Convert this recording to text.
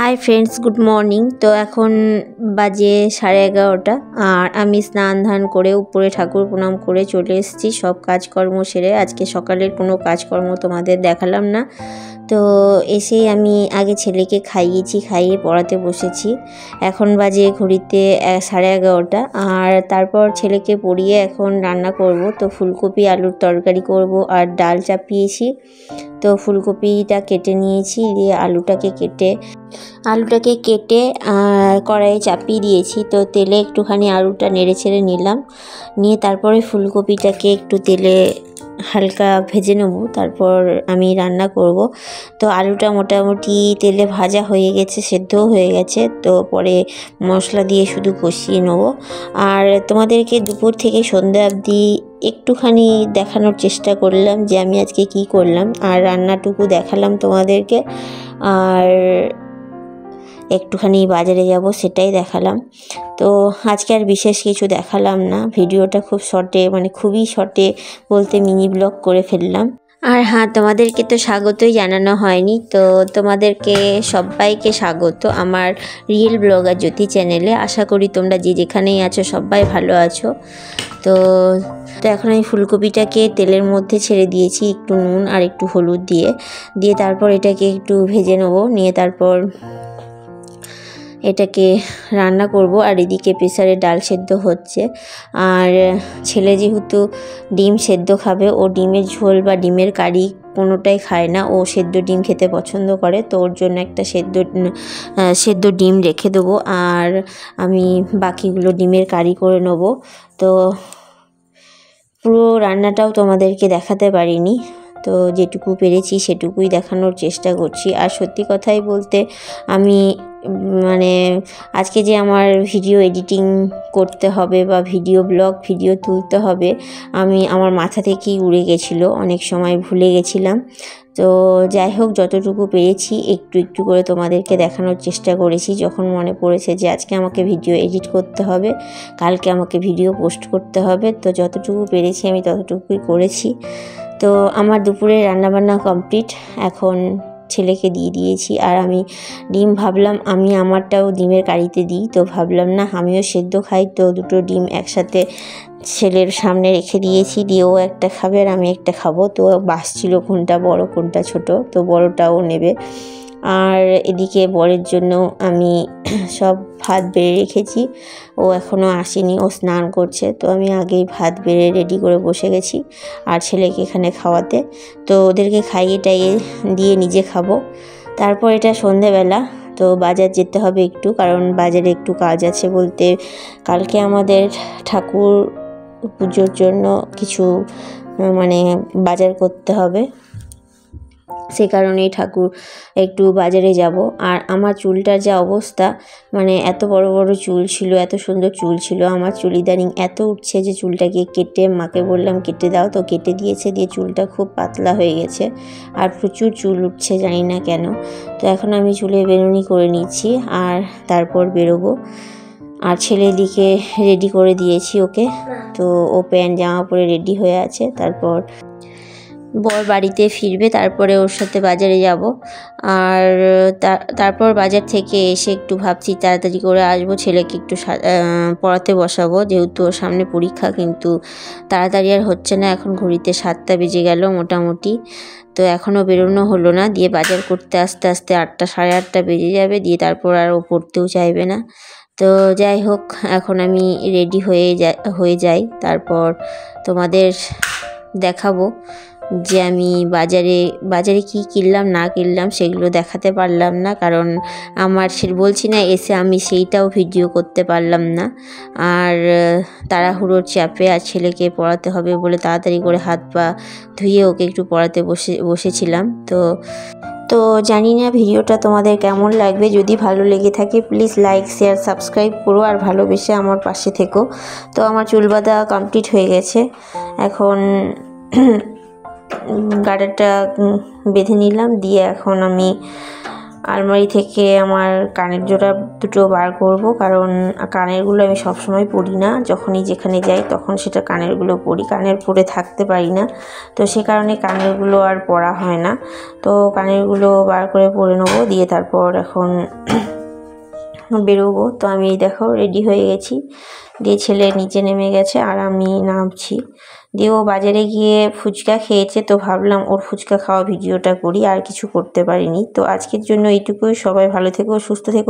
Hi friends, good morning. তো এখন বাজে 11:30 আর আমি স্নান ধান করে উপরে ঠাকুর প্রণাম করে চলে এসেছি সব কাজকর্ম সেরে। আজকে সকালের কোনো কাজকর্ম তোমাদের দেখালাম না। তো এসেই আমি আগে ছেলেকে খাইয়ে পড়াতে বসেছি। এখন বাজে ঘড়িতে 11:30 আর তারপর ছেলেকে পড়িয়ে এখন রান্না করব। তো ফুলকপি আলুর তরকারি করব আর ডাল চাপিয়েছি। তো ফুলকপিটা কেটে নিয়েছি, দিয়ে আলুটাকে কেটে কড়াইয়ে চাপিয়ে দিয়েছি। তো তেলে একটুখানি আলুটা নেড়ে ছেড়ে নিলাম, নিয়ে তারপরে ফুলকপিটাকে একটু তেলে হালকা ভেজে নেব, তারপর আমি রান্না করব। তো আলুটা মোটামুটি তেলে ভাজা হয়ে গেছে, সেদ্ধও হয়ে গেছে। তো পরে মশলা দিয়ে শুধু কষিয়ে নেব। আর তোমাদেরকে দুপুর থেকে সন্ধ্যা অবধি একটুখানি দেখানোর চেষ্টা করলাম যে আমি আজকে কি করলাম, আর রান্নাটুকু দেখালাম তোমাদেরকে। আর একটুখানি বাজারে যাব সেটাই দেখালাম। তো আজকে আর বিশেষ কিছু দেখালাম না। ভিডিওটা খুব খুবই শর্টে বলতে মিনি ব্লগ করে ফেললাম। আর হ্যাঁ, তোমাদেরকে তো স্বাগতই জানানো হয়নি। তো তোমাদেরকে সবাইকে স্বাগত আমার রিয়েল ব্লগার জ্যোতি চ্যানেলে। আশা করি তোমরা যে যেখানেই আছো সবাই ভালো আছো। তো এখন আমি ফুলকপিটাকে তেলের মধ্যে ছেড়ে দিয়েছি একটু নুন আর একটু হলুদ দিয়ে তারপর এটাকে একটু ভেজে নেবো, নিয়ে তারপর এটাকে রান্না করব। আর এদিকে প্রেসারে ডাল সেদ্ধ হচ্ছে। আর ছেলে যেহেতু ডিম সেদ্ধ খাবে, ও ডিমের ঝোল বা ডিমের কারি কোনোটাই খায় না, ও সেদ্ধ ডিম খেতে পছন্দ করে। তো ওর জন্য একটা সেদ্ধ ডিম রেখে দেবো, আর আমি বাকিগুলো ডিমের কারি করে নেব। তো পুরো রান্নাটাও তোমাদেরকে দেখাতে পারিনি, তো যেটুকু পেরেছি সেটুকুই দেখানোর চেষ্টা করছি। আর সত্যি কথাই বলতে আমি আজকে যে আমার ভিডিও এডিটিং করতে হবে বা ভিডিও তুলতে হবে, আমার মাথা থেকেই উড়ে গেছিলো, অনেক সময় ভুলে গেছিলাম। তো যাই হোক, যতটুকু পেরেছি একটু করে তোমাদেরকে দেখানোর চেষ্টা করেছি। যখন মনে পড়েছে যে আজকে আমাকে ভিডিও এডিট করতে হবে, কালকে আমাকে ভিডিও পোস্ট করতে হবে, তো যতটুকু পেরেছি আমি ততটুকুই করেছি। তো আমার দুপুরে রান্নাবান্না কমপ্লিট, এখন ছেলেকে দিয়ে দিয়েছি। আর আমি ডিম ভাবলাম আমি আমারটাও ডিমের কারিতে দিই, তো ভাবলাম না আমিও সেদ্ধ খাই, তো দুটো ডিম একসাথে ছেলের সামনে রেখে দিয়েছি, দিয়ে ও একটা খাবে আর আমি একটা খাবো। তো বাসছিল কোনটা বড় কোনটা ছোট, তো বড়টাও নেবে। আর এদিকে বরের জন্য আমি সব ভাত বেড়ে রেখেছি, ও এখনও আসেনি, ও স্নান করছে। তো আমি আগেই ভাত বেড়ে রেডি করে বসে গেছি আর ছেলেকে এখানে খাওয়াতে। তো ওদেরকে খাইয়ে টাইয়ে দিয়ে নিজে খাবো। তারপর এটা সন্ধেবেলা, তো বাজার যেতে হবে একটু, কারণ বাজারে একটু কাজ আছে বলতে কালকে আমাদের ঠাকুর পুজোর জন্য কিছু বাজার করতে হবে, সে কারণেই ঠাকুর একটু বাজারে যাব। আর আমার চুলটার যা অবস্থা, এত বড় বড় চুল ছিল, এত সুন্দর চুল ছিল, আমার চুল ইদানিং এত উঠছে যে চুলটাকে কেটে মাকে বললাম কেটে দাও, তো কেটে দিয়েছে, দিয়ে চুলটা খুব পাতলা হয়ে গেছে আর প্রচুর চুল উঠছে, জানি না কেন। তো এখন আমি চুলে বেনুনি করে নিচ্ছি আর তারপর বেরোবো। আর ছেলের দিকে রেডি করে দিয়েছি ওকে, তো ও প্যান্ট জামা পরে রেডি হয়ে আছে। তারপর বর বাড়িতে ফিরবে, তারপরে ওর সাথে বাজারে যাব। আর তারপর বাজার থেকে এসে একটু ভাবছি তাড়াতাড়ি করে আসবো, ছেলেকে একটু পড়াতে বসাবো, যেহেতু ওর সামনে পরীক্ষা। কিন্তু তাড়াতাড়ি আর হচ্ছে না, এখন ঘড়িতে 7টা বেজে গেল মোটামুটি। তো এখনও বেরোনো হলো না, দিয়ে বাজার করতে আস্তে আস্তে 8টা সাড়ে 8টা বেজে যাবে, দিয়ে তারপর আর ও পড়তেও চাইবে না। তো যাই হোক, এখন আমি রেডি হয়ে যাই, তারপর তোমাদের দেখাবো যে আমি বাজারে কি কিনলাম না কিনলাম সেগুলো দেখাতে পারলাম না, কারণ বলছি না এসে আমি সেইটাও ভিডিও করতে পারলাম না। আর তাড়াহুড়োর চাপে, আর ছেলেকে পড়াতে হবে বলে তাড়াতাড়ি করে হাত পা ধুয়ে ওকে একটু পড়াতে বসেছিলাম। তো জানি না ভিডিওটা তোমাদের কেমন লাগবে। যদি ভালো লেগে থাকে প্লিজ লাইক শেয়ার সাবস্ক্রাইব করো, আর ভালোবেসে আমার পাশে থেকো। তো আমার চুল বাঁধা কমপ্লিট হয়ে গেছে, এখন গার্ডারটা বেঁধে নিলাম, দিয়ে এখন আমি আলমারি থেকে আমার কানের জোড়া দুটো বার করব, কারণ কানেরগুলো আমি সবসময় পরি না, যখনই যেখানে যাই তখন সেটা কানেরগুলো পরি, কানের পরে থাকতে পারি না, তো সে কারণে কানেরগুলো আর পরা হয় না। তো কানেরগুলো বার করে পরে নেবো, দিয়ে তারপর এখন বেরোবো। তো আমি দেখো রেডি হয়ে গেছি, দিয়ে ছেলে নিচে নেমে গেছে আর আমি নামছি। দিয়ে ও বাজারে গিয়ে ফুচকা খেয়েছে, তো ভাবলাম ওর ফুচকা খাওয়া ভিডিওটা করি, আর কিছু করতে পারিনি। তো আজকের জন্য এইটুকুই। সবাই ভালো থেকো, সুস্থ থেকো।